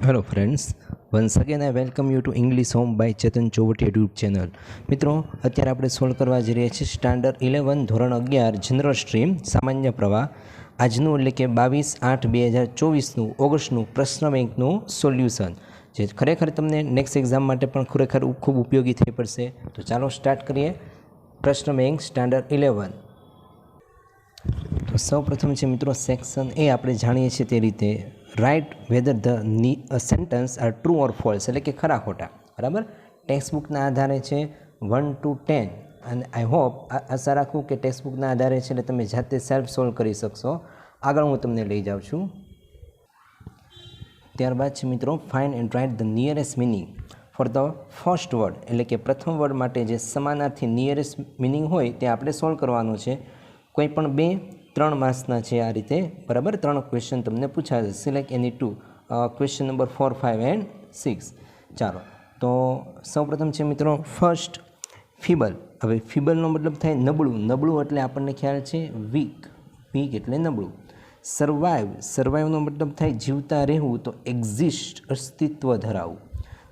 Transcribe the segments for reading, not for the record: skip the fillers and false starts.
Hello friends, once again I welcome you to English home by Chetan Chovati YouTube channel. મિત્રો, અત્યારે આપણે solve કરવા જઈ રહ્યા છીએ સ્ટાન્ડર્ડ 11 ધોરણ 11 જનરલ સ્ટ્રીમ સામાન્ય પ્રવાહ. આજનું એટલે કે 22/8/2024 ઓગસ્ટનું પ્રશ્ન બેંકનું સોલ્યુશન, જે ખરેખર તમને નેક્સ્ટ એક્ઝામ માટે પણ ખરેખર ખૂબ ઉપયોગી થઈ પડશે. તો ચાલો સ્ટાર્ટ કરીએ. પ્રશ્ન બેંક સ્ટાન્ડર્ડ 11. તો સૌપ્રથમ છે મિત્રો સેક્શન એ. આપણે જાણીએ છીએ તે રીતે right whether the sentence are true or false, એટલે કે ખરા ખોટા. બરાબર, ટેક્સ્ટબુકના આધારે છે 1 to 10, અને આઈ હોપ, આશા રાખું કે ટેક્સ્ટબુકના આધારે છે એટલે તમે જાતે સેલ્ફ સોલ્વ કરી શકશો. આગળ હું તમને લઈ જાઉં છું. ત્યારબાદ છે મિત્રો find and write the nearest meaning for the first word, એટલે કે પ્રથમ વર્ડ માટે જે સમાનાર્થી નિયરેસ્ટ મિનિંગ હોય તે આપણે સોલ્વ કરવાનો છે. કોઈ પણ 2-3 માર્ક્સના છે આ રીતે. બરાબર, 3 ક્વેશ્ચન તમને પૂછાશે. Select any 2, question number 4, 5 and 6. ચાલો, તો સૌપ્રથમ છે મિત્રો ફર્સ્ટ ફીબલ. હવે ફીબલનો મતલબ થાય નબળું. નબળું એટલે આપણને ખ્યાલ છે વીક. વીક એટલે નબળું. સર્વાઈવ. સર્વાઈવનો મતલબ થાય જીવતા રહેવું, તો એક્ઝિસ્ટ અસ્તિત્વ ધરાવવું.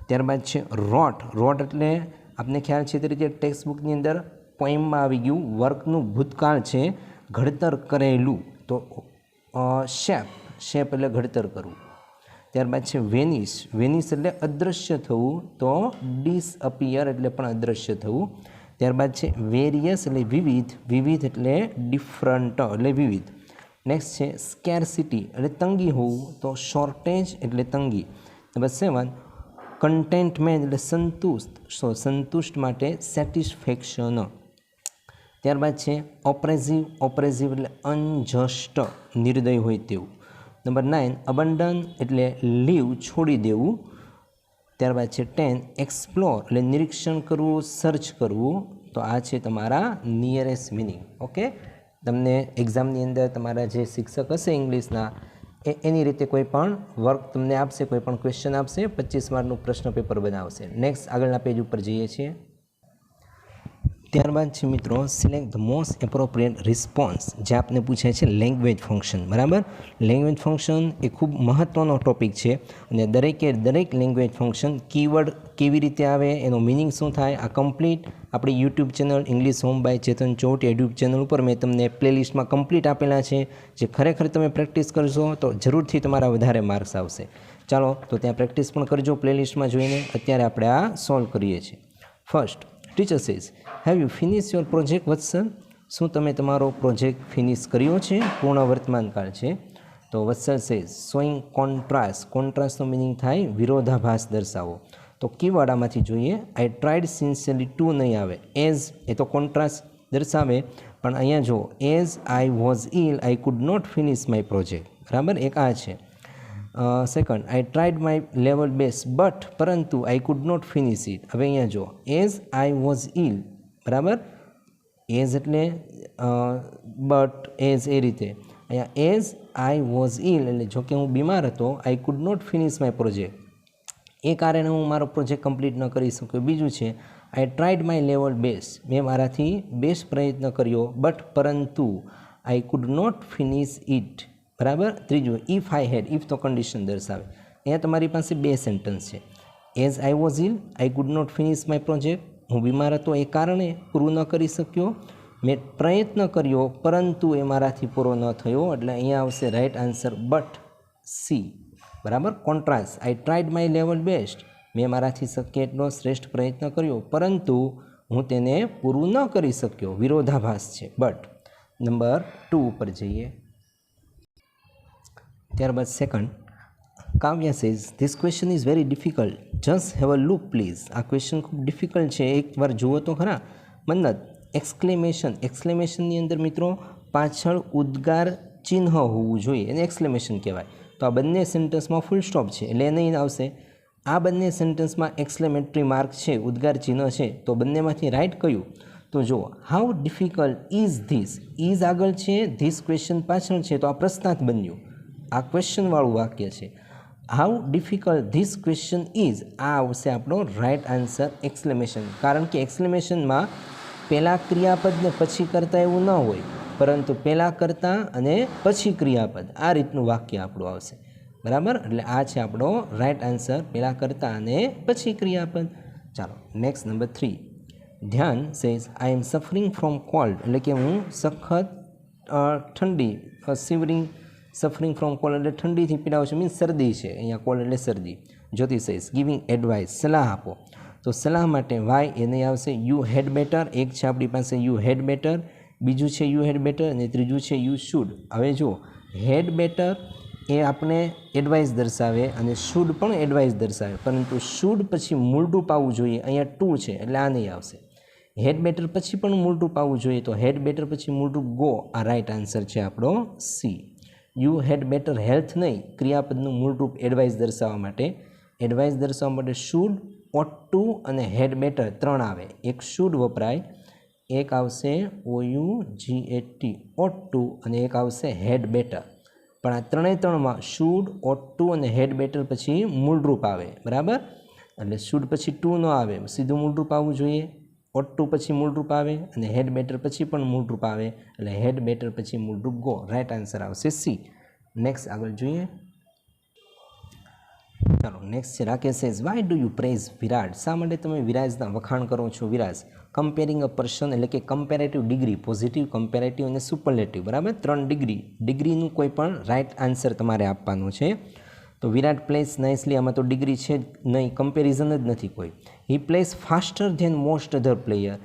ત્યારબાદ છે રોટ. રોટ એટલે આપને ખ્યાલ છે તે રીતે ટેક્સ્ટબુકની અંદર પોઈમમાં આવી ગયું, વર્કનું ભૂતકાળ છે ઘડતર કરેલું. તો શેપ. શેપ એટલે ઘડતર કરવું. ત્યારબાદ છે વેનિશ. વેનિશ એટલે અદૃશ્ય થવું, તો ડિસઅપિયર એટલે પણ અદૃશ્ય થવું. ત્યારબાદ છે વેરિયસ એટલે વિવિધ. વિવિધ એટલે ડિફરન્ટ એટલે વિવિધ. નેક્સ્ટ છે સ્કેરસિટી એટલે તંગી હોવું, તો શોર્ટેજ એટલે તંગી. નંબર 7 કન્ટેન્ટમેન્ટ એટલે સંતુષ્ટ. સંતુષ્ટ માટે સેટિસ્ફેક્શન. ત્યારબાદ છે ઓપ્રેસિવ. ઓપ્રેસિવ એટલે અનજસ્ટ, નિર્દય હોય તેવું. નંબર 9 અબન્ડન એટલે લીવ, છોડી દેવું. ત્યારબાદ છે 10 એક્સપ્લોર એટલે નિરીક્ષણ કરવું, સર્ચ કરવું. તો આ છે તમારા નિયરેસ્ટ મિનિંગ. ઓકે, તમને એક્ઝામની અંદર તમારા જે શિક્ષક હશે ઇંગ્લિશના એની રીતે કોઈ પણ વર્ક તમને આપશે, કોઈ પણ ક્વેશ્ચન આપશે, 25 માર્કનું પ્રશ્ન પેપર બનાવશે. નેક્સ્ટ આગળના પેજ ઉપર જઈએ છીએ. ત્યારબાદ છે મિત્રો select the most appropriate response, જે આપને પૂછાય છે લેંગ્વેજ ફંક્શન. બરાબર, લેંગ્વેજ ફંક્શન એ ખૂબ મહત્ત્વનો ટોપિક છે, અને દરેક લેંગ્વેજ ફંક્શન કીવર્ડ કેવી રીતે આવે, એનો મિનિંગ શું થાય, આ કમ્પ્લીટ આપણી YouTube channel English home by Chetan Chovati YouTube channel ઉપર મેં તમને પ્લેલિસ્ટમાં કમ્પ્લીટ આપેલા છે, જે ખરેખર તમે પ્રેક્ટિસ કરશો તો જરૂરથી તમારા વધારે માર્ક્સ આવશે. ચાલો, તો ત્યાં પ્રેક્ટિસ પણ કરજો પ્લેલિસ્ટમાં જોઈને. અત્યારે આપણે આ સોલ્વ કરીએ છીએ. First teacher says have you finish your project Vatsal? શું તમે તમારો પ્રોજેક્ટ ફિનિશ કર્યો છે? પૂર્ણ વર્તમાનકાળ છે. તો વત્સલ સેઝ શોઈંગ કોન્ટ્રાસ્ટ. કોન્ટ્રાસ્ટનો મિનિંગ થાય વિરોધાભાસ દર્શાવો. તો કીવર્ડ આમાંથી જોઈએ. આઈ ટ્રાઈડ સિન્સિયરલી ટુ નહીં આવે. એઝ એ તો કોન્ટ્રાસ્ટ દર્શાવે, પણ અહીંયા જો as I was ill I could not finish my project. બરાબર, એક આ છે. Second I tried my level best but, પરંતુ I could not finish it. હવે અહીંયા જો એઝ આઈ વોઝ ઇલ. બરાબર, એઝ એટલે બટ, એઝ એ રીતે. અહીંયા એઝ આઈ વોઝ ઇલ એટલે જો કે હું બીમાર હતો, I could not finish my project, એ કારણે હું મારો પ્રોજેક્ટ કમ્પ્લીટ ન કરી શક્યો. બીજું છે I tried my level best, મેં મારાથી બેસ્ટ પ્રયત્ન કર્યો, બટ પરંતુ I could not finish it. બરાબર. ત્રીજું ઇફ આઈ હેડ. ઇફ તો કન્ડિશન દર્શાવે. અહીંયા તમારી પાસે 2 સેન્ટન્સ છે. As I was ill I could not finish my project, હું બીમાર હતો એ કારણે પૂરું ન કરી શક્યો. મેં પ્રયત્ન કર્યો પરંતુ એ મારાથી પૂરો ન થયો, એટલે અહીંયા આવશે રાઇટ આન્સર બટ સી. બરાબર, contrast I tried my level best, મેં મારાથી શક્ય એટલો શ્રેષ્ઠ પ્રયત્ન કર્યો પરંતુ હું તેને પૂરું ન કરી શક્યો, વિરોધાભાસ છે બટ. નંબર 2 ઉપર જઈએ. ત્યારબાદ second Kavya says this question is very difficult, just have a look please. આ ક્વેશ્ચન ખૂબ ડિફિકલ્ટ છે, એકવાર જુઓ તો ખરા. મન્નત એક્સક્લેમેશન. એક્સક્લેમેશનની અંદર મિત્રો પાછળ ઉદ્ગાર ચિહ્ન હોવું જોઈએ, એને એક્સક્લેમેશન કહેવાય. તો આ બંને સેન્ટેન્સમાં ફૂલ સ્ટોપ છે એટલે એ નહીં આવશે. આ બંને સેન્ટેન્સમાં એક્સક્લેમેટરી માર્ક છે, ઉદ્ગાર ચિહ્ન છે, તો બંનેમાંથી રાઇટ કયું? તો જુઓ how difficult is this. Is આગળ છે, ધીસ ક્વેશ્ચન પાછળ છે, તો આ પ્રશ્નાર્થ બન્યું. આ ક્વેશ્ચનવાળું વાક્ય છે. How difficult this question is, આ આવશે આપણો રાઇટ આન્સર એક્સક્લેમેશન. કારણ કે એક્સક્લેમેશનમાં પહેલાં ક્રિયાપદને પછી કરતાં એવું ન હોય, પરંતુ પહેલાં કરતાં અને પછી ક્રિયાપદ, આ રીતનું વાક્ય આપણું આવશે. બરાબર, એટલે આ છે આપણો રાઈટ આન્સર, પહેલાં કર્તા અને પછી ક્રિયાપદ. ચાલો next number 3. Dhyan says I am suffering from cold, એટલે કે હું સખત ઠંડી, સિવરિંગ સફરિંગ ફ્રોમ કોલ્ડ એટલે ઠંડીથી પીડાવું છું, મીન્સ શરદી છે, અહીંયા કોલ્ડ એટલે શરદી. જ્યોતિ સેઝ ગિવિંગ એડવાઇસ, સલાહ આપો. તો સલાહ માટે વાય એને આવશે યુ હેડ બેટર, એક છે આપણી પાસે યુ હેડ બેટર, બીજું છે યુ હેડ બેટર અને ત્રીજું છે યુ શુડ. હવે જો હેડ બેટર એ આપણે એડવાઇસ દર્શાવે અને શુડ પણ એડવાઇસ દર્શાવે, પરંતુ શુડ પછી મૂળરૂપ આવવું જોઈએ, અહીંયા ટુ છે એટલે આ નહીં આવશે. હેડ બેટર પછી પણ મૂળરૂપ આવવું જોઈએ, તો હેડ બેટર પછી મૂળરૂપ ગો, આ રાઈટ આન્સર છે આપણો C. You had better health નહીં, ક્રિયાપદનું મૂળરૂપ એડવાઇસ દર્શાવવા માટે. એડવાઇસ દર્શાવવા માટે શુડ, ઓટ ટુ અને હેડ બેટર 3 આવે. એક શુડ વપરાય, એક આવશે OUGHT ઓટ ટુ અને એક આવશે હેડ બેટર. પણ આ ત્રણેમાં શુડ, ઓટ ટુ અને હેડ બેટર પછી મૂળરૂપ આવે, બરાબર. એટલે શુડ પછી ટુ ન આવે, સીધું મૂળરૂપ આવવું જોઈએ. ઓટ ટુ પછી મૂળરૂપ આવે અને હેડ બેટર પછી પણ મૂળરૂપ આવે, એટલે હેડ બેટર પછી મૂળરૂપ ગો, રાઈટ આન્સર આવશે સી. નેક્સ્ટ આગળ જોઈએ. ચાલો નેક્સ્ટ છે Rakesh says why do you praise Virat, શા માટે તમે વિરાજના વખાણ કરો છો. વિરાજ કમ્પેરિંગ અ પર્સન, એટલે કે કમ્પેરેટિવ ડિગ્રી, પોઝિટિવ, કમ્પેરેટિવ અને સુપરલેટિવ, બરાબર. 3 ડિગ્રીનું કોઈ પણ રાઈટ આન્સર તમારે આપવાનું છે. તો વિરાટ પ્લેસ નાઇસલી, આમાં તો ડિગ્રી છે જ નહીં, કમ્પેરિઝન જ નથી કોઈ. He plays faster than most other player,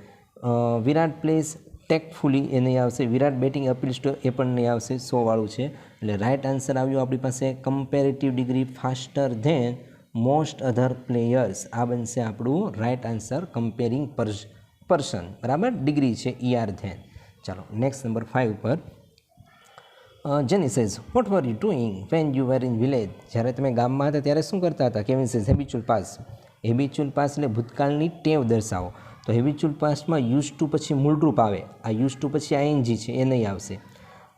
Virat plays tactfully એ નહીં આવશે. વિરાટ બેટિંગ અપીલ્સ ટુ એ પણ નહીં આવશે, 100 વાળું છે. એટલે રાઈટ આન્સર આવ્યું આપણી પાસે comparative degree faster than most other players, આ બનશે આપણું રાઈટ આન્સર. કમ્પેરિંગ પર્સન, બરાબર, ડિગ્રી છે ER ધેન. ચાલો નેક્સ્ટ નંબર 5 પર. Jenny says what were you doing when you were in village, જ્યારે તમે ગામમાં હતા ત્યારે શું કરતા હતા. Kevin says habitual past. Habitual past એટલે ભૂતકાળની ટેવ દર્શાવો. તો હેબિચ્યુઅલ પાસમાં યુઝ ટુ પછી મૂળરૂપ આવે, આ યુઝ ટુ પછી ING છે એ નહીં આવશે.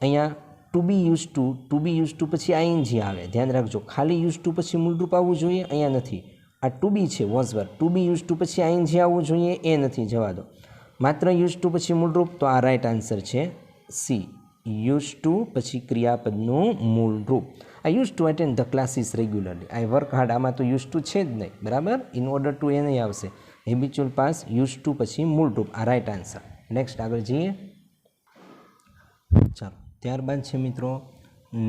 અહીંયા ટુ બી યુઝ ટુ પછી ING આવે, ધ્યાન રાખજો. ખાલી યુઝ ટુ પછી મૂળરૂપ આવવું જોઈએ, અહીંયા નથી. આ ટુ બી છે was were, to be use to પછી ING આવવું જોઈએ, એ નથી, જવા દો. માત્ર યુઝ ટુ પછી મૂળરૂપ, તો આ રાઈટ આન્સર છે સી. યુઝ ટુ પછી ક્રિયાપદનું મૂળરૂપ. I use to attend the classes regularly, I work hard, આમાં તો યુઝ ટુ છે જ નહીં, બરાબર. ઇન ઓર્ડર ટુ એ નહીં આવશે. હેબિચ્યુઅલ પાસ, યુઝ ટુ પછી મૂળરૂપ, આ રાઈટ આન્સર. નેક્સ્ટ આગળ જઈએ. ચાલો ત્યારબાદ છે મિત્રો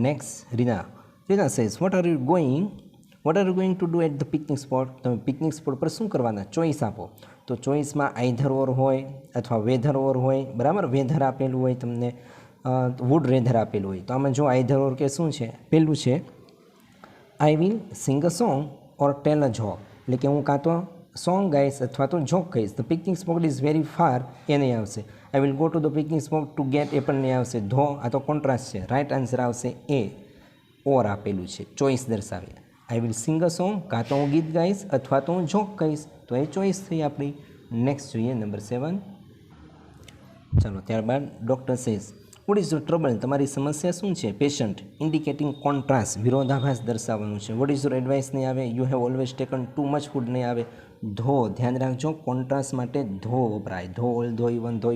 next Reena says what are you going to do at the picnic spot, તમે પિકનિક સ્પોટ પર શું કરવાના, ચોઈસ આપો. તો ચોઈસમાં આઈધર ઓર હોય અથવા વેધર ઓર હોય, બરાબર. વેધર આપેલું હોય તમને, વુડ રેધર આપેલું હોય. તો આમાં જો આઈધર ઓર કે શું છે, પહેલું છે I will sing a song or tell a joke, એટલે કે હું કાં તો સોંગ ગાઈશ અથવા તો જોક કહીશ. The picnic spot is very far, એ નહીં આવશે. I will go to the picnic spot to get, એ પણ નહીં આવશે. આ તો કોન્ટ્રાસ્ટ છે, રાઈટ આન્સર આવશે એ. ઓર આપેલું છે, ચોઈસ દર્શાવે. આઈ વિલ સિંગ અ સોંગ, કાં તો હું ગીત ગાઈશ અથવા તો હું જોક કહીશ, તો એ ચોઈસ થઈ આપણી. નેક્સ્ટ જોઈએ નંબર 7. ચાલો ત્યારબાદ doctor says what is your trouble, તમારી સમસ્યા શું છે. પેશન્ટ ઇન્ડિકેટિંગ કોન્ટ્રાસ્ટ, વિરોધાભાસ દર્શાવવાનું છે. વોટ ઇઝ યોર એડવાઇસ નહીં આવે. You have always taken too much food નહીં આવે. ધો, ધ્યાન રાખજો, કોન્ટ્રાસ્ટ માટે ધો વપરાય. ધો ઓલ, ધો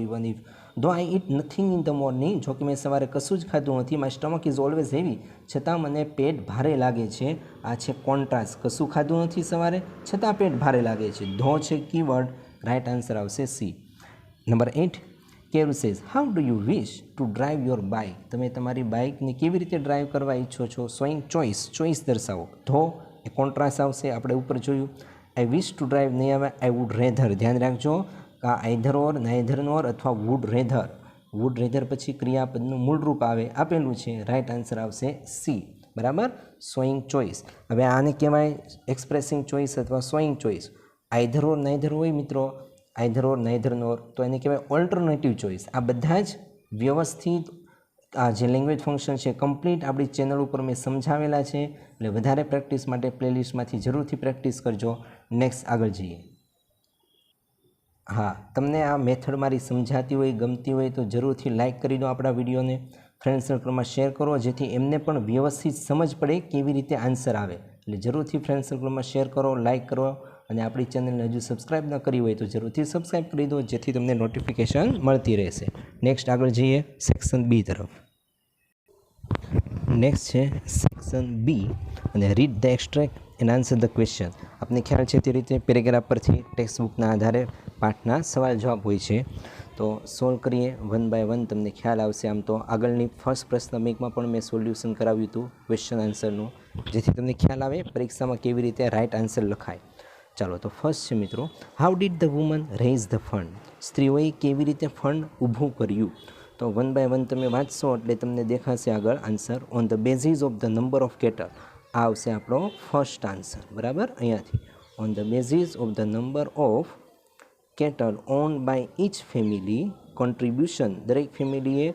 even if. Though I eat nothing in the morning, જો કે મેં સવારે કશું જ ખાધું નથી. My stomach is always heavy, છતાં મને પેટ ભારે લાગે છે. આ છે કોન્ટ્રાસ્ટ, કશું ખાધું નથી સવારે છતાં પેટ ભારે લાગે છે. ધો છે કીવર્ડ, રાઈટ આન્સર આવશે સી. નંબર 8. કેરુ says how do you wish to drive your bike, તમે તમારી બાઇકને કેવી રીતે ડ્રાઈવ કરવા ઈચ્છો છો. સોઈંગ ચોઈસ દર્શાવો. ધો એ કોન્ટ્રાસ્ટ આવશે, આપણે ઉપર જોયું. આઈ વિશ ટુ ડ્રાઈવ નહીં આવે. આઈ વુડ રેધર, ધ્યાન રાખજો, આ આઈધર ઓર, નાઈધર ઓર અથવા વુડ રેધર પછી ક્રિયાપદનું મૂળરૂપ આવે, આપેલું છે. રાઈટ આન્સર આવશે સી, બરાબર. Sewing choice. હવે આને કહેવાય એક્સપ્રેસિંગ ચોઈસ અથવા સોઈંગ ચોઈસ. આઈધર ઓર નાઈધર હોય મિત્રો, આઈધર ઓર નાઈધર નોર, તો એને કહેવાય ઓલ્ટરનેટિવ ચોઈસ. આ બધા જ વ્યવસ્થિત આ જે લેંગ્વેજ ફંક્શન છે કમ્પ્લીટ આપણી ચેનલ ઉપર મેં સમજાવેલા છે, એટલે વધારે પ્રેક્ટિસ માટે પ્લેલિસ્ટમાંથી જરૂરથી પ્રેક્ટિસ કરજો. નેક્સ્ટ આગળ જઈએ. હા, તમને આ મેથડ મારી સમજાતી હોય, ગમતી હોય તો જરૂરથી લાઇક કરી દો આપણા વિડીયોને, ફ્રેન્ડ સર્કલમાં શેર કરો, જેથી એમને પણ વ્યવસ્થિત સમજ પડે કેવી રીતે આન્સર આવે. એટલે જરૂરથી ફ્રેન્ડ સર્કલમાં શેર કરો, લાઇક કરો, અને આપણી ચેનલને હજુ સબસ્ક્રાઈબ ન કરી હોય તો જરૂરથી સબસ્ક્રાઈબ કરી દો, જેથી તમને નોટિફિકેશન મળતી રહેશે. નેક્સ્ટ આગળ જઈએ સેક્શન બી તરફ. નેક્સ્ટ છે સેક્શન બી. અને read the extract and answer the question. આપને ખ્યાલ છે તે રીતે પેરેગ્રાફ પરથી ટેક્સ્ટ બુકના આધારે પાઠના સવાલ જવાબ હોય છે. તો સોલ્વ કરીએ વન બાય વન, તમને ખ્યાલ આવશે. આમ તો આગળની ફર્સ્ટ પ્રશ્ન બેંકમાં પણ મેં સોલ્યુશન કરાવ્યું હતું ક્વેશ્ચન આન્સરનું, જેથી તમને ખ્યાલ આવે પરીક્ષામાં કેવી રીતે રાઇટ આન્સર લખાય. ચાલો તો ફર્સ્ટ છે મિત્રો, how did the woman raise the fund? સ્ત્રીઓએ કેવી રીતે ફંડ ઊભું કર્યું? તો વન બાય વન તમે વાંચશો એટલે તમને દેખાશે આગળ answer. On the basis of the number of cattle, આ આવશે આપણો ફર્સ્ટ આન્સર. બરાબર, અહીંયાથી on the basis of the number of cattle on by each family contribution, દરેક ફેમિલીએ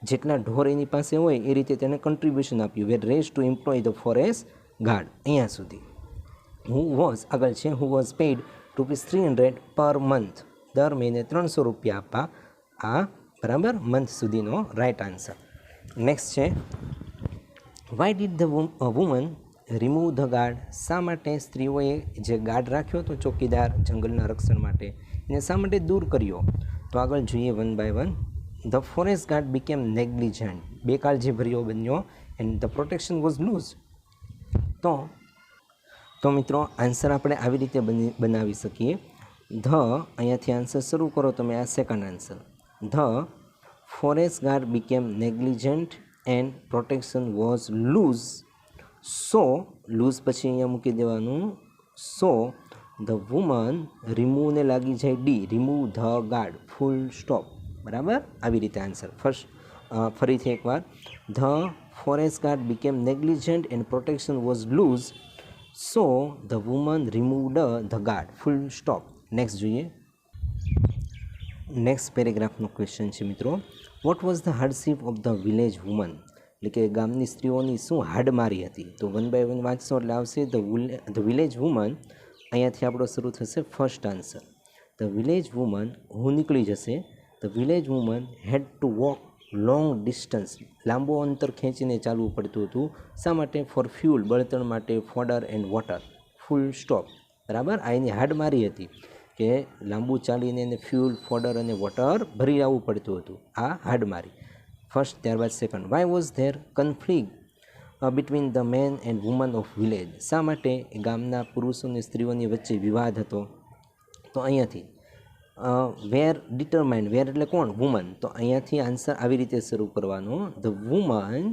જેટલા ઢોર એની પાસે હોય એ રીતે તેને કન્ટ્રીબ્યુશન આપ્યું. Were raise to employ the forest guard, અહીંયા સુધી. હુ વોઝ આગળ છે, who was paid ₹300 per month, દર મહિને 300 રૂપિયા આપવા. આ બરાબર મંથ સુધીનો રાઇટ આન્સર. નેક્સ્ટ છે, Y did the woman remove the guard? શા માટે સ્ત્રીઓએ જે ગાર્ડ રાખ્યો હતો ચોકીદાર જંગલના રક્ષણ માટે, એને શા માટે દૂર કર્યો? તો આગળ જોઈએ one by one. The forest guard became negligent, બેકાળજીભર્યો બન્યો. And the protection was loose. તો મિત્રો આન્સર આપણે આવી રીતે બનાવી શકીએ. ધ, અહીંયાથી આન્સર શરૂ કરો તમે, આ second answer. The forest guard became negligent and protection was loose. So, loose પછી અહીંયા મૂકી દેવાનું. સો ધ વુમન, રિમૂવને લાગી જાય D, remove the guard, full stop. બરાબર, આવી રીતે આન્સર. ફરીથી એકવાર. The forest guard became negligent and protection was loose. So the woman removed the guard, full stop. Next જોઈએ. નેક્સ્ટ પેરેગ્રાફનો ક્વેશ્ચન છે મિત્રો, what was the hardship of the village woman? એટલે કે ગામની સ્ત્રીઓની શું હાડમારી હતી? તો વન બાય વન વાંચશો એટલે આવશે ધ વિલેજ વુમન. અહીંયાથી આપણો શરૂ થશે first answer. The village woman, હું નીકળી જશે. The village woman had to walk long distance, લાંબો અંતર ખેંચીને ચાલવું પડતું હતું. શા માટે? ફોર ફ્યુલ, બળતણ માટે. Fodder and water, full stop. બરાબર, આ એની હાડમારી હતી કે લાંબુ ચાલીને એને ફ્યુલ, ફોડર અને વોટર ભરી આવવું પડતું હતું. આ હાડમારી ફર્સ્ટ. ત્યારબાદ second, why was there conflict between the man and woman of village? શા માટે ગામના પુરુષો અને સ્ત્રીઓની વચ્ચે વિવાદ હતો? તો અહીંયાથી વેર ડિટરમાઇન્ડ, વેર એટલે કોણ? વુમન. તો અહીંયાથી આન્સર આવી રીતે શરૂ કરવાનો. ધ વુમન,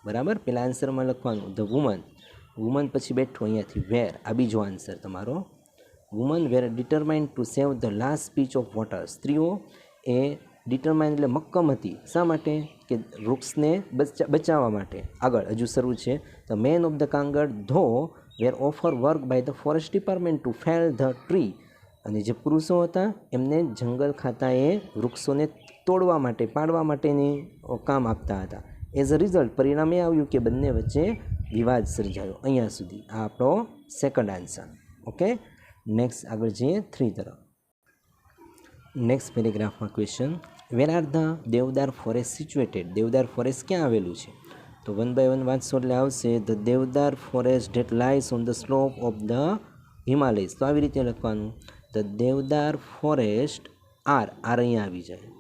બરાબર, પહેલાં આન્સરમાં લખવાનું ધ વુમન. વુમન પછી બેઠું અહીંયાથી વેર, આ બીજો આન્સર તમારો. Woman were determined to save the last speech of water. સ્ત્રીઓ એ ડિટરમાઇન્ડ એટલે મક્કમ હતી. શા માટે? કે વૃક્ષને બચાવવા માટે. આગળ હજુ શરૂ છે. ધ મેન ઓફ ધ કાંગડ though were offer work by the forest department to fell the tree. અને જે પુરુષો હતા એમને જંગલ ખાતાએ વૃક્ષોને તોડવા માટે, પાડવા માટેની કામ આપતા હતા. એઝ અ રિઝલ્ટ, પરિણામે આવ્યું કે બંને વચ્ચે વિવાદ સર્જાયો. અહીંયા સુધી આ આપણો સેકન્ડ આન્સર. ઓકે, નેક્સ્ટ આગળ જઈએ 3 તરફ. નેક્સ્ટ પેરેગ્રાફમાં question, where are the deodar forest situated? Deodar forest ક્યાં આવેલું છે? તો વન બાય વન વાંચશો એટલે આવશે the deodar forest that lies on the slope of the Himalayas. તો આવી રીતે લખવાનું. ધ દેવદાર ફોરેસ્ટ આર અહીંયા આવી જાય.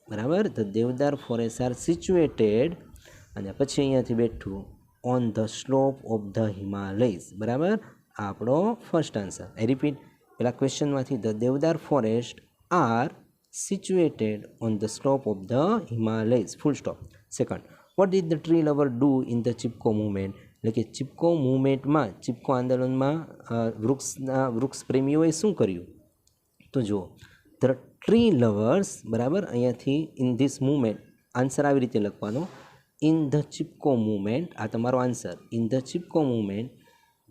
બરાબર, the deodar forest are situated, અને પછી અહીંયાથી બેઠું on the slope of the Himalayas. બરાબર, આ આપણો ફર્સ્ટ આન્સર. આઈ રિપીટ, પેલા ક્વેશ્ચનમાંથી the deodar forest are situated on the slope of the Himalayas, full stop. Second, what did the tree lover do in the Chipko movement? એટલે કે ચિપકો મુવમેન્ટમાં, ચિપકો આંદોલનમાં વૃક્ષ પ્રેમીઓએ શું કર્યું? તો જુઓ, ધ ટ્રી લવર્સ, બરાબર, અહીંયાથી ઇન ધીસ મુવમેન્ટ, આન્સર આવી રીતે લખવાનો. ઇન ધ ચિપકો મુવમેન્ટ, આ તમારો answer. In the Chipko movement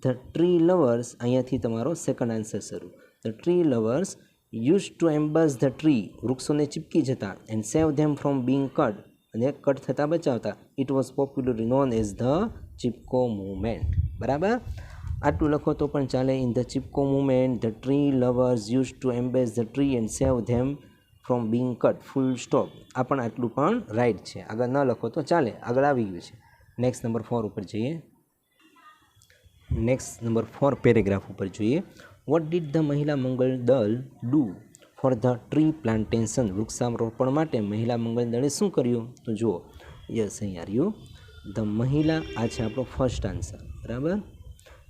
the tree lovers, અહીંયાથી તમારો સેકન્ડ આન્સર શરૂ. The tree lovers use to embrace the tree, વૃક્ષોને ચીપકી જતા. And save them from being cut, અને કટ થતાં બચાવતા. It was popularly known as the Chipko movement. બરાબર, આટલું લખો તો પણ ચાલે. In the Chipko movement the tree lovers use to embrace the tree and save them from being cut, full stop. આ પણ આટલું પણ રાઈટ છે. આગળ ન લખો તો ચાલે, આગળ આવી ગયું છે. નેક્સ્ટ નંબર 4 ઉપર જઈએ. નેક્સ્ટ નંબર 4 પેરેગ્રાફ ઉપર જોઈએ. વોટ ડીડ ધ મહિલા મંગળ દળ do for the tree plantation? વૃક્ષારોપણ માટે મહિલા મંગળ દળે શું કર્યું? તો જુઓ, યસ, અહીં આવ્યું ધ મહિલા, આ છે આપણો ફર્સ્ટ આન્સર. બરાબર.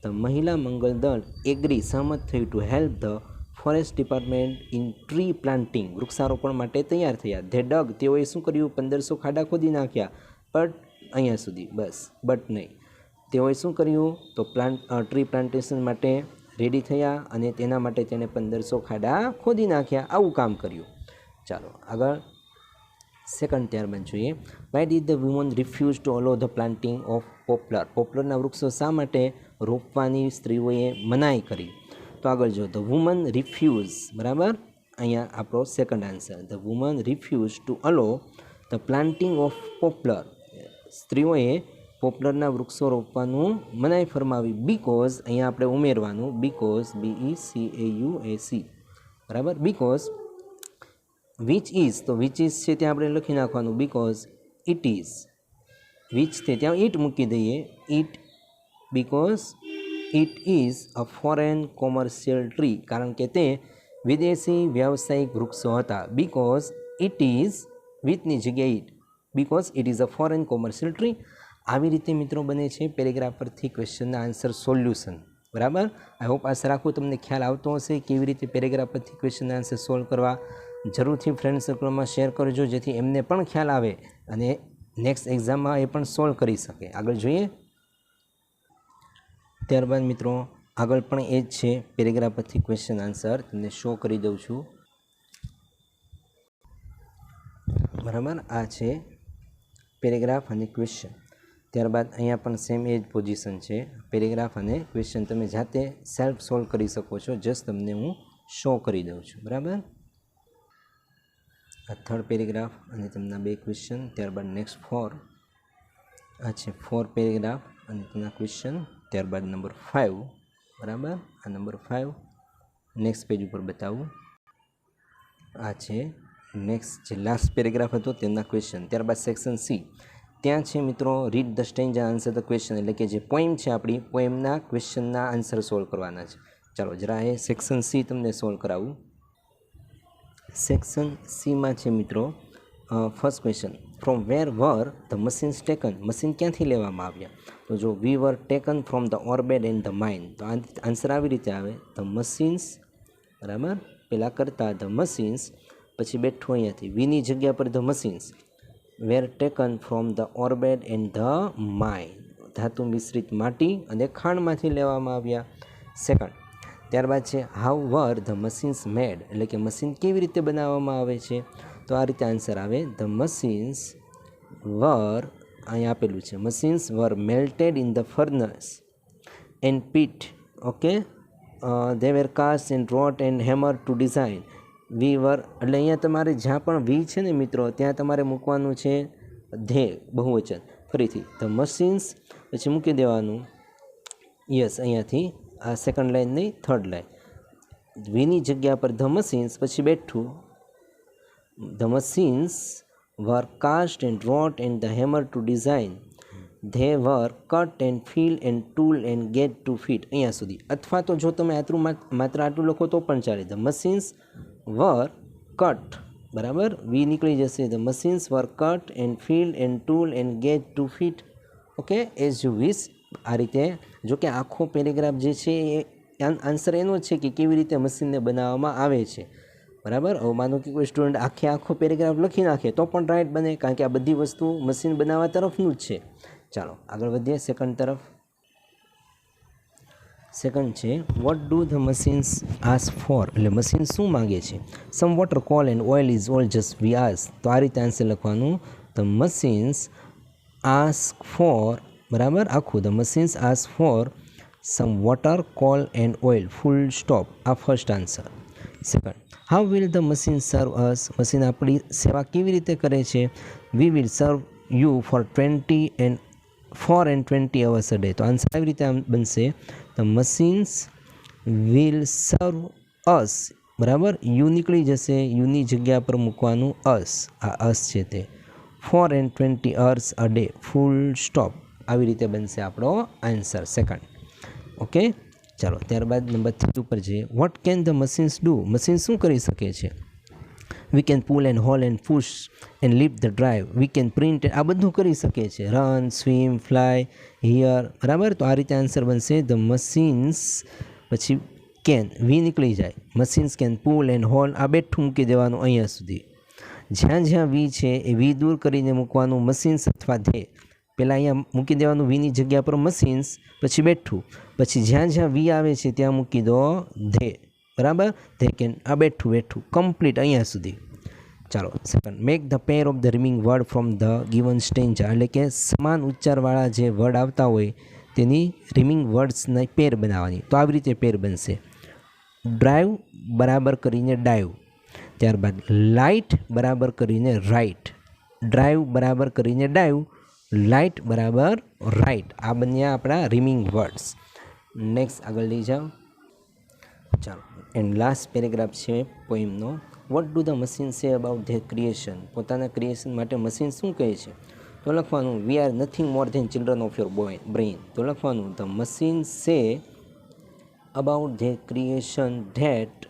તો મહિલા મંગલ દળ એગ્રી સહમત થયું to help the forest department in tree planting, વૃક્ષારોપણ માટે તૈયાર થયા. ધે ડગ, તેઓએ શું કર્યું? 1500 ખાડા ખોદી નાખ્યા. બટ અહીંયા સુધી બસ, બટ નહીં. તેઓએ શું કર્યું? તો ટ્રી પ્લાન્ટેશન માટે રેડી થયા અને તેના માટે તેણે 1500 ખાડા ખોદી નાખ્યા. આવું કામ કર્યું. ચાલો આગળ સેકન્ડ ત્યારબાદ જોઈએ. Why did the woman refuse to allow the planting of poplar, પોપલરના વૃક્ષો શા માટે રોપવાની સ્ત્રીઓએ મનાઈ કરી? તો આગળ જો ધ વુમન રિફ્યુઝ, બરાબર, અહીંયા આપણો second answer. The woman refuse to allow the planting of poplar, સ્ત્રીઓએ પોપલરના વૃક્ષો રોપવાનું મનાઈ ફરમાવી. બીકોઝ, અહીંયા આપણે ઉમેરવાનું બીકોઝ, BECAUSE, બરાબર. બીકોઝ વિચ ઇઝ, તો વિચ ઇઝ છે ત્યાં આપણે લખી નાખવાનું બીકોઝ ઇટ ઇઝ, વિચ છે ત્યાં ઇટ મૂકી દઈએ, it, because it is a foreign commercial tree, કારણ કે તે વિદેશી વ્યાવસાયિક વૃક્ષો હતા. બીકોઝ ઇટ ઇઝ, વિથની જગ્યાએ it, because it is a foreign commercial tree. આવી રીતે મિત્રો બને છે પેરેગ્રાફ પરથી ક્વેશ્ચનના આન્સર સોલ્યુશન, બરાબર. આઈ હોપ આશા રાખું તમને ખ્યાલ આવતો હશે કેવી રીતે પેરેગ્રાફ પરથી ક્વેશ્ચનના આન્સર સોલ્વ કરવા. જરૂરથી ફ્રેન્ડ સર્કલમાં શેર કરજો જેથી એમને પણ ખ્યાલ આવે અને નેક્સ્ટ એક્ઝામમાં એ પણ સોલ્વ કરી શકે. આગળ જોઈએ. ત્યારબાદ મિત્રો આગળ પણ એ જ છે પેરેગ્રાફ પરથી ક્વેશ્ચન આન્સર, તમને શો કરી દઉં છું, બરાબર. આ છે પેરેગ્રાફ અને ક્વેશ્ચન. ત્યારબાદ અહીંયા પણ સેમ એ જ પોઝિશન છે, પેરેગ્રાફ અને ક્વેશ્ચન તમે જાતે સેલ્ફ સોલ્વ કરી શકો છો. જસ્ટ તમને હું શો કરી દઉં છું, બરાબર. આ થર્ડ પેરેગ્રાફ અને તેમના 2 ક્વેશ્ચન. ત્યારબાદ નેક્સ્ટ 4, આ છે 4 પેરેગ્રાફ અને તેમના ક્વેશ્ચન. ત્યારબાદ નંબર 5, બરાબર. આ નંબર 5 નેક્સ્ટ પેજ ઉપર બતાવું. આ છે નેક્સ્ટ જે લાસ્ટ પેરેગ્રાફ હતો તેમના ક્વેશ્ચન. ત્યારબાદ સેક્શન સી, ત્યાં છે મિત્રો read the stanza answer the question, એટલે કે જે પોએમ છે આપણી પોએમના ક્વેશ્ચનના આન્સર સોલ્વ કરવાના છે. ચાલો જરા એ સેક્શન સી તમને સોલ્વ કરાવું. સેક્શન સીમાં છે મિત્રો first question, from where were the machines taken, machine ક્યાંથી લેવામાં આવ્યા? તો જો we were taken from the ore bed and the mine, તો આન્સર આવી રીતે આવે ધ મશીન્સ, બરાબર. પહેલાં કરતાં ધ મશીન્સ, પછી બેઠું અહીંયાથી વીની જગ્યા પર the machines were taken from the ore bed and the mine, ધાતુ મિશ્રિત માટી અને ખાણમાંથી લેવામાં આવ્યા. સેકન્ડ, ત્યારબાદ છે હાઉ વર ધ મશીન્સ મેડ, એટલે કે મશીન કેવી રીતે બનાવવામાં આવે છે? તો આ રીતે આન્સર આવે ધ મશીન્સ વર, અહીંયા આપેલું છે machines were melted in the furnace and pit, okay, they were cast and wrought and hammer to design. We were, એટલે અહીંયા તમારે જ્યાં પણ વી છે ને મિત્રો ત્યાં તમારે મૂકવાનું છે ધે, બહુવચન. ફરીથી ધ મશીન્સ, પછી મૂકી દેવાનું યસ અહીંયાથી આ સેકન્ડ લાઇન નહીં, થર્ડ લાઇન, વીની જગ્યા પર ધ મશીન્સ, પછી બેઠું the machines were cast and wrought and the hammer to design, they were cut and feel and tool and get to fit, અહીંયા સુધી. અથવા તો જો તમે માત્ર આટલું લખો તો પણ ચાલે, ધ મશીન્સ વર કટ, બરાબર, વી નીકળી જશે, the machines were cut and feel and tool and get to fit, okay, as you wish. આ રીતે જો કે આખો પેરેગ્રાફ જે છે એ આન્સર એનો જ છે કે કેવી રીતે મશીનને બનાવવામાં આવે છે, બરાબર. હવે માનો કે કોઈ સ્ટુડન્ટ આખો પેરેગ્રાફ લખી નાખે તો પણ રાઈટ બને, કારણ કે આ બધી વસ્તુ મશીન બનાવવા તરફનું જ છે. ચાલો આગળ વધીએ સેકન્ડ તરફ. સેકન્ડ છે vote do the machines ask four, એટલે મશીન શું માગે છે? સમ water coal and oil is all just V ask, તો આ રીતે આન્સર લખવાનું ધ મશીન્સ આસ્ક ફોર, બરાબર, આખું the machines ask for some water coal and oil, full stop. આ first answer. Second, how will the machine serve us, machine આપણી સેવા કેવી રીતે કરે છે? We will serve you for 4 and 20 hours a day, તો આન્સર આવી રીતે આમ બનશે ધ મશીન્સ વિલ સર્વ અસ, બરાબર, યુ નીકળી જશે, યુની જગ્યા પર મૂકવાનું અસ, આ અસ છે તે, 4 and 20 hours a day, full stop. આવી રીતે બનશે આપણો આન્સર સેકન્ડ, ઓકે. ચાલો ત્યારબાદ નંબર 3 ઉપર જઈએ. What can the machines do, machine શું કરી શકે છે? We can pull and hole and push and leaf the drive, we can print, આ બધું કરી શકે છે. રન, સ્વિમ, ફ્લાય, હિયર, બરાબર. તો આ રીતે આન્સર બનશે ધ મશીન્સ, પછી કેન, વી નીકળી જાય, machines can pull and hole, આ બેઠું મૂકી દેવાનું અહીંયા સુધી. જ્યાં જ્યાં વી છે એ વી દૂર કરીને મૂકવાનું મશીન્સ અથવા ધે. પહેલાં અહીંયા મૂકી દેવાનું વીની જગ્યા પર મશીન્સ, પછી બેઠું, પછી જ્યાં જ્યાં વી આવે છે ત્યાં મૂકી દો ધે, બરાબર. ધે કેન, આ બેઠું કમ્પ્લીટ અહીંયા સુધી. ચાલો second, make the pair of the rhyming word from the given stanza, એટલે કે સમાન ઉચ્ચારવાળા જે વર્ડ આવતા હોય તેની રિમિંગ વર્ડ્સની પેર બનાવવાની. તો આવી રીતે પેર બનશે, ડ્રાઈવ બરાબર કરીને ડાઈવ, ત્યારબાદ લાઇટ બરાબર કરીને રાઇટ, ડ્રાઈવ બરાબર કરીને ડાઈવ, લાઇટ બરાબર રાઇટ. આ બંને આપણા રિમિંગ વર્ડ્સ. નેક્સ્ટ આગળ લઈ જાઓ. ચાલો, એન્ડ લાસ્ટ પેરેગ્રાફ છે પોઈમનો. What do the machine say about their creation, પોતાના ક્રિએશન માટે મશીન શું કહે છે? તો લખવાનું we are nothing more than children of your brain. તો લખવાનું the machine say about their creation that,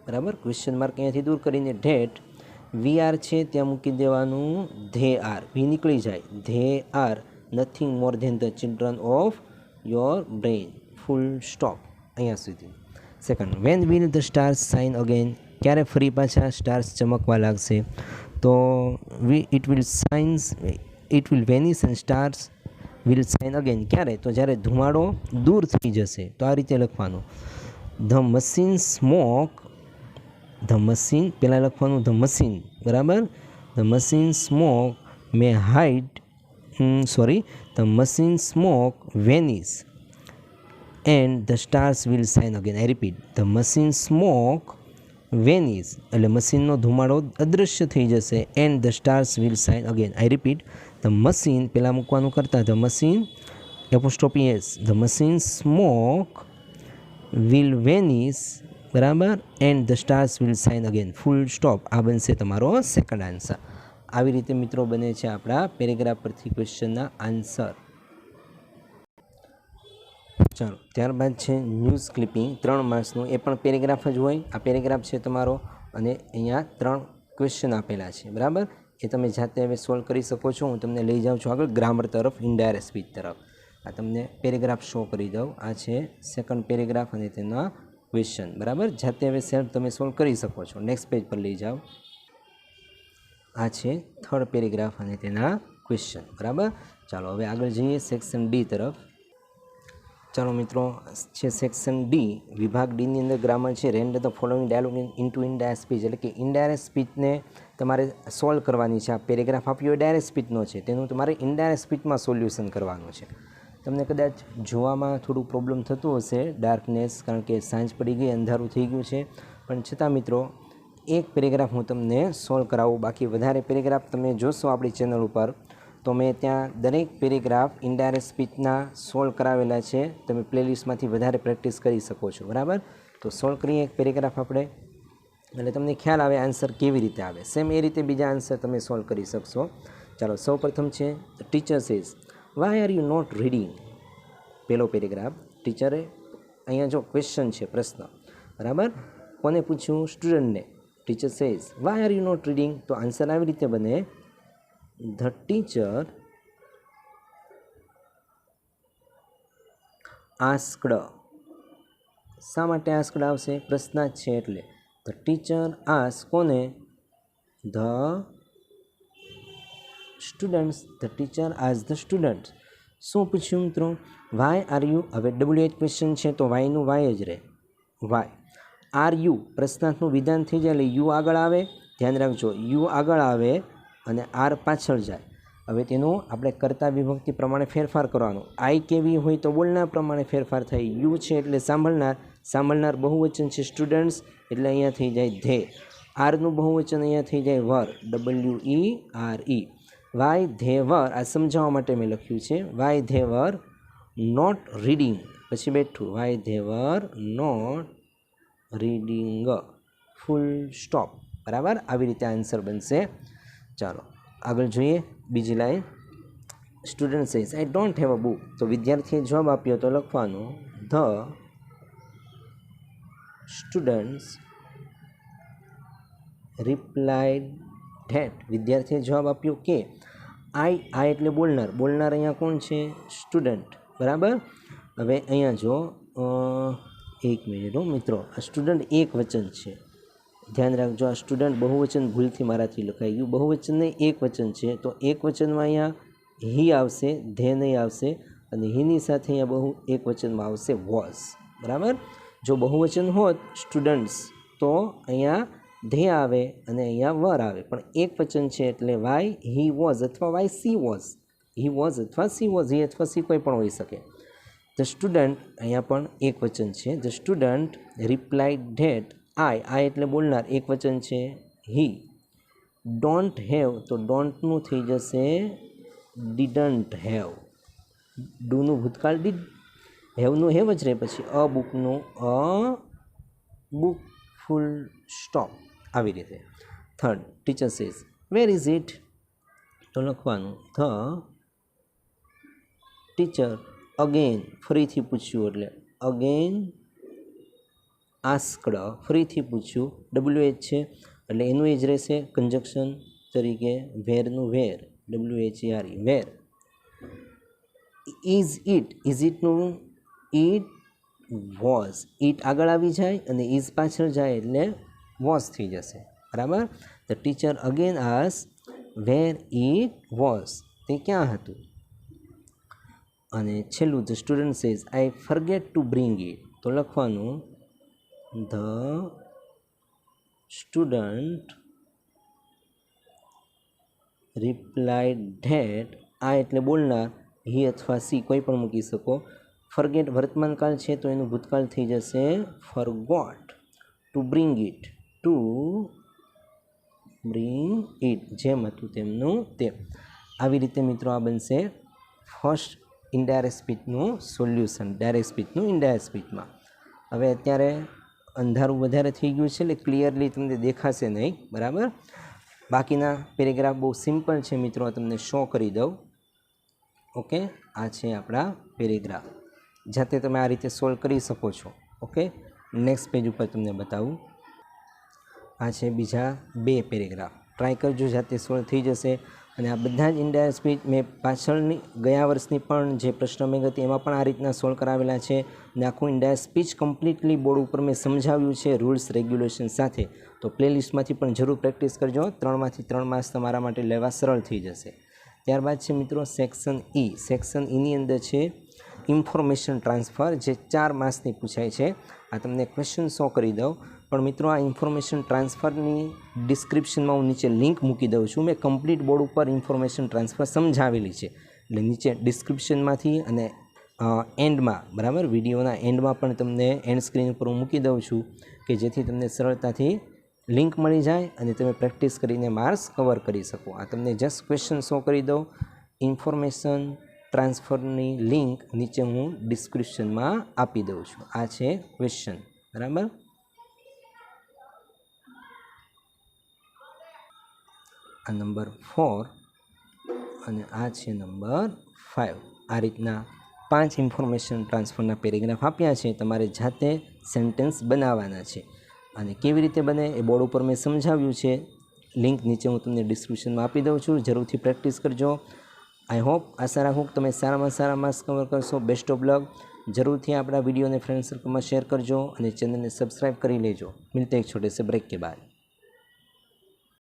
બરાબર, ક્વેશ્ચન માર્ક અહીંયાથી દૂર કરીને ધેટ, વી આર છે ત્યાં મૂકી દેવાનું ધે આર, વી નીકળી જાય, they are nothing more than the children of your brain, full stop અહીંયા સુધી. Second, when will the stars shine again, ક્યારે ફરી પાછા સ્ટાર્સ ચમકવા લાગશે? તો it will vanish and stars will shine again, ક્યારે? તો જ્યારે ધુમાડો દૂર થઈ જશે. તો આ રીતે લખવાનું the machine smoke, the machine પહેલાં લખવાનું ધ મશીન, બરાબર. The machine smoke may hide, the machine smoke vanish and the stars will shine again. I repeat, the machine smoke vanish, એટલે મશીનનો ધુમાડો અદૃશ્ય થઈ જશે, and the stars will shine again. I repeat, the machine પહેલાં મૂકવાનું કરતાં the machine apostrophe S, the machine smoke will vanish, બરાબર, and the stars will shine again, full stop. આ બનશે તમારો સેકન્ડ આન્સર. આવી રીતે મિત્રો બને છે આપણા પેરેગ્રાફ પરથી ક્વેશ્ચનના આન્સર. ચાલો, ત્યારબાદ છે ન્યૂઝ ક્લિપિંગ 3 માર્ક્સનું, એ પણ પેરેગ્રાફ જ હોય. આ પેરેગ્રાફ છે તમારો અને અહીંયા 3 ક્વેશ્ચન આપેલા છે, બરાબર. એ તમે જાતે હવે સોલ્વ કરી શકો છો. હું તમને લઈ જાઉં છું આગળ ગ્રામર તરફ, ઇનડાયરેક્ટ સ્પીચ તરફ. આ તમને પેરેગ્રાફ શો કરી દઉં. આ છે સેકન્ડ પેરેગ્રાફ અને તેના ક્વેશ્ચન, બરાબર. જાતે હવે સેલ્ફ તમે સોલ્વ કરી શકો છો. નેક્સ્ટ પેજ પર લઈ જાઓ. આ છે થર્ડ પેરેગ્રાફ અને તેના ક્વેશ્ચન, બરાબર. ચાલો હવે આગળ જઈએ સેક્શન ડી તરફ. ચાલો મિત્રો, છે સેક્શન ડી, વિભાગ ડીની અંદર ગ્રામર છે. Render the following dialogue into indirect speech, એટલે કે ઇનડાયરેક્ટ સ્પીચને તમારે સોલ્વ કરવાની છે. આ પેરેગ્રાફ આપ્યો ડાયરેક્ટ સ્પીચનો છે, તેનું તમારે ઇનડાયરેક્ટ સ્પીચમાં સોલ્યુશન કરવાનું છે. તમને કદાચ જોવામાં થોડું પ્રોબ્લેમ થતું હશે, ડાર્કનેસ, કારણ કે સાંજ પડી ગઈ, અંધારું થઈ ગયું છે, પણ છતાં મિત્રો એક પેરેગ્રાફ હું તમને સોલ્વ કરાવું. બાકી વધારે પેરેગ્રાફ તમે જોશો આપણી ચેનલ ઉપર તો મેં ત્યાં દરેક પેરેગ્રાફ ઇનડાયરેક્ટ સ્પીચના સોલ્વ કરાવેલા છે. તમે પ્લેલિસ્ટમાંથી વધારે પ્રેક્ટિસ કરી શકો છો, બરાબર. તો સોલ્વ કરીએ એક પેરેગ્રાફ આપણે, એટલે તમને ખ્યાલ આવે આન્સર કેવી રીતે આવે. સેમ એ રીતે બીજા આન્સર તમે સોલ્વ કરી શકશો. ચાલો, સૌ પ્રથમ છે teacher says why are you not reading. પહેલો પેરેગ્રાફ, ટીચરે અહીંયા જો ક્વેશ્ચન છે, પ્રશ્ન, બરાબર. કોને પૂછ્યું? સ્ટુડન્ટને. Teacher says why are you not reading. તો આન્સર આવી રીતે બને, ધ ટીચર આસ્કડ. શા માટે આસ્કડ આવશે? પ્રશ્ન જ છે એટલે. ધ ટીચર આસ્ક કોને? The students. The teacher ask the students. શું પૂછ્યું મિત્રો? Why are you. હવે WH ક્વેશ્ચન છે તો વાયનું વાય જ રહે, વાય. આર યુ પ્રશ્નાર્થનું વિધાન થઈ જાય એટલે યુ આગળ આવે. ધ્યાન રાખજો, યુ આગળ આવે અને આર પાછળ જાય. હવે તેનું આપણે કર્તા વિભક્તિ પ્રમાણે ફેરફાર કરવાનો. આઈ કેવી હોય તો બોલનાર પ્રમાણે ફેરફાર થાય. યુ છે એટલે સાંભળનાર, સાંભળનાર બહુવચન છે સ્ટુડન્ટ્સ, એટલે અહીંયા થઈ જાય ધે. આરનું બહુવચન અહીંયા થઈ જાય were, WERE. Why they were, આ સમજાવવા માટે મેં લખ્યું છે. Why they were not reading, પછી બેઠું, why they were not reading, full stop, બરાબર. આવી રીતે આન્સર બનશે. ચાલો આગળ જોઈએ બીજી line. Student says I don't have a book. તો વિદ્યાર્થીએ જવાબ આપ્યો તો લખવાનું ધ સ્ટુડન્ટ્સ રિપ્લાઇડ ધેટ, વિદ્યાર્થીએ જવાબ આપ્યો કે આઈ એટલે બોલનાર અહીંયા કોણ છે? સ્ટુડન્ટ, બરાબર. હવે અહીંયા જો એક મિનિટ મિત્રો, આ સ્ટુડન્ટ એક વચન છે, ધ્યાન રાખજો. આ સ્ટુડન્ટ બહુવચન ભૂલથી મારાથી લખાઈ ગયું, બહુવચન નહીં એક વચન છે. તો એક વચનમાં અહીંયા હી આવશે, ધે નહીં આવશે, અને હીની સાથે અહીંયા એક વચનમાં આવશે વોઝ, બરાબર. જો બહુવચન હોત સ્ટુડન્ટ્સ તો અહીંયા ધે આવે અને અહીંયા વર આવે, પણ એક વચન છે એટલે વાય હી વોઝ અથવા why she was, he was અથવા સી વોઝ, હી અથવા સી કોઈ પણ હોઈ શકે. ધ સ્ટુડન્ટ અહીંયા પણ એક વચન છે. The student replied that I એટલે બોલનાર એક વચન છે હી. ડોન્ટ હેવ તો ડોન્ટનું થઈ જશે ડીડન્ટ હેવ. ડુનું ભૂતકાળ ડીડ, હેવનું હેવ જ રહે, પછી અ બુકનું અ બુક, ફૂલ સ્ટોપ, આવી રીતે. Third, teacher says where is it, તો લખવાનું ધ ટીચર અગેન, ફરીથી પૂછ્યું એટલે અગેન આસ્કડ, ફરીથી પૂછ્યું, WH છે એટલે એનું એ જ રહેશે કન્જક્શન તરીકે, વેરનું વેર, WHERE, વેર. ઇઝ ઇટનું ઇટ વોઝ, ઇટ આગળ આવી જાય અને ઇઝ પાછળ જાય એટલે વોઝ થઈ જશે, બરાબર. The teacher again ask where it was, તે ક્યાં હતું. અને છેલ્લું, the student says I forget to bring it, તો લખવાનું ધ સ્ટુડન્ટ રિપ્લાઇડ ધેટ, આ એટલે બોલનાર, હી અથવા સી કોઈ પણ મૂકી શકો. ફરગેટ વર્તમાનકાળ છે તો એનું ભૂતકાળ થઈ જશે forgot. To bring it, to bring it, જેમ હતું તેમનું તેમ. આવી રીતે મિત્રો આ બનશે ફર્સ્ટ ઇનડાયરેક્ટ સ્પીચનું સોલ્યુશન, ડાયરેક્ટ સ્પીચનું ઇનડાયરેક્ટ સ્પીચમાં. હવે અત્યારે અંધારું વધારે થઈ ગયું છે એટલે ક્લિયરલી તમને દેખાશે નહીં, બરાબર. બાકીના પેરેગ્રાફ બહુ સિમ્પલ છે મિત્રો, તમને શો કરી દઉં. ઓકે, આ છે આપણા પેરેગ્રાફ, જાતે તમે આ રીતે સોલ્વ કરી શકો છો. ઓકે, નેક્સ્ટ પેજ ઉપર તમને બતાવું. આ છે બીજા 2 પેરેગ્રાફ, ટ્રાય કરજો, જાતે સોલ્વ થઈ જશે. અને આ બધા જ ઇનડાયરેક્ટ સ્પીચ મેં પાછળની ગયા વર્ષની પણ જે પ્રશ્ન બેંક હતી એમાં પણ આ રીતના સોલ્વ કરાવેલા છે. અને આખું ઇનડાયરેક્ટ સ્પીચ કમ્પ્લીટલી બોર્ડ ઉપર મેં સમજાવ્યું છે રૂલ્સ રેગ્યુલેશન સાથે. તો પ્લેલિસ્ટમાંથી પણ જરૂર પ્રેક્ટિસ કરજો, 3માંથી 3 માર્ક્સ તમારા માટે લેવા સરળ થઈ જશે. ત્યારબાદ છે મિત્રો સેક્શન ઈ. સેક્શન ઈની અંદર છે ઇન્ફોર્મેશન ટ્રાન્સફર, જે 4 માર્ક્સની પૂછાય છે. આ તમને ક્વેશ્ચન શો કરી દઉં, પણ મિત્રો આ ઇન્ફોર્મેશન ટ્રાન્સફરની ડિસ્ક્રિપ્શનમાં હું નીચે લિંક મૂકી દઉં છું. મેં કમ્પ્લીટ બોર્ડ ઉપર ઇન્ફોર્મેશન ટ્રાન્સફર સમજાવેલી છે, એટલે નીચે ડિસ્ક્રિપ્શનમાંથી અને એન્ડમાં, બરાબર, વિડીયોના એન્ડમાં પણ તમને એન્ડ સ્ક્રીન ઉપર હું મૂકી દઉં છું કે જેથી તમને સરળતાથી લિંક મળી જાય અને તમે પ્રેક્ટિસ કરીને માર્ક્સ કવર કરી શકો. આ તમને જસ્ટ ક્વેશ્ચન શો કરી દઉં. ઇન્ફોર્મેશન ટ્રાન્સફરની લિંક નીચે હું ડિસ્ક્રિપ્શનમાં આપી દઉં છું. આ છે ક્વેશ્ચન, બરાબર. આ નંબર 4 અને આ છે નંબર 5. આ રીતના 5 ઇન્ફોર્મેશન ટ્રાન્સફરના પેરેગ્રાફ આપ્યા છે, તમારે જાતે સેન્ટેન્સ બનાવવાના છે. અને કેવી રીતે બને એ બોર્ડ ઉપર મેં સમજાવ્યું છે, લિંક નીચે હું તમને ડિસ્ક્રિપ્શનમાં આપી દઉં છું. જરૂરથી પ્રેક્ટિસ કરજો. આઈ હોપ, આશા રાખું કે તમે સારામાં સારા માર્ક્સ કવર કરશો. Best of luck. જરૂરથી આપણા વિડીયોને ફ્રેન્ડ સર્કલમાં શેર કરજો અને ચેનલને સબસ્ક્રાઈબ કરી લેજો. મિલતે એક છોટે સે બ્રેક કે બાદ.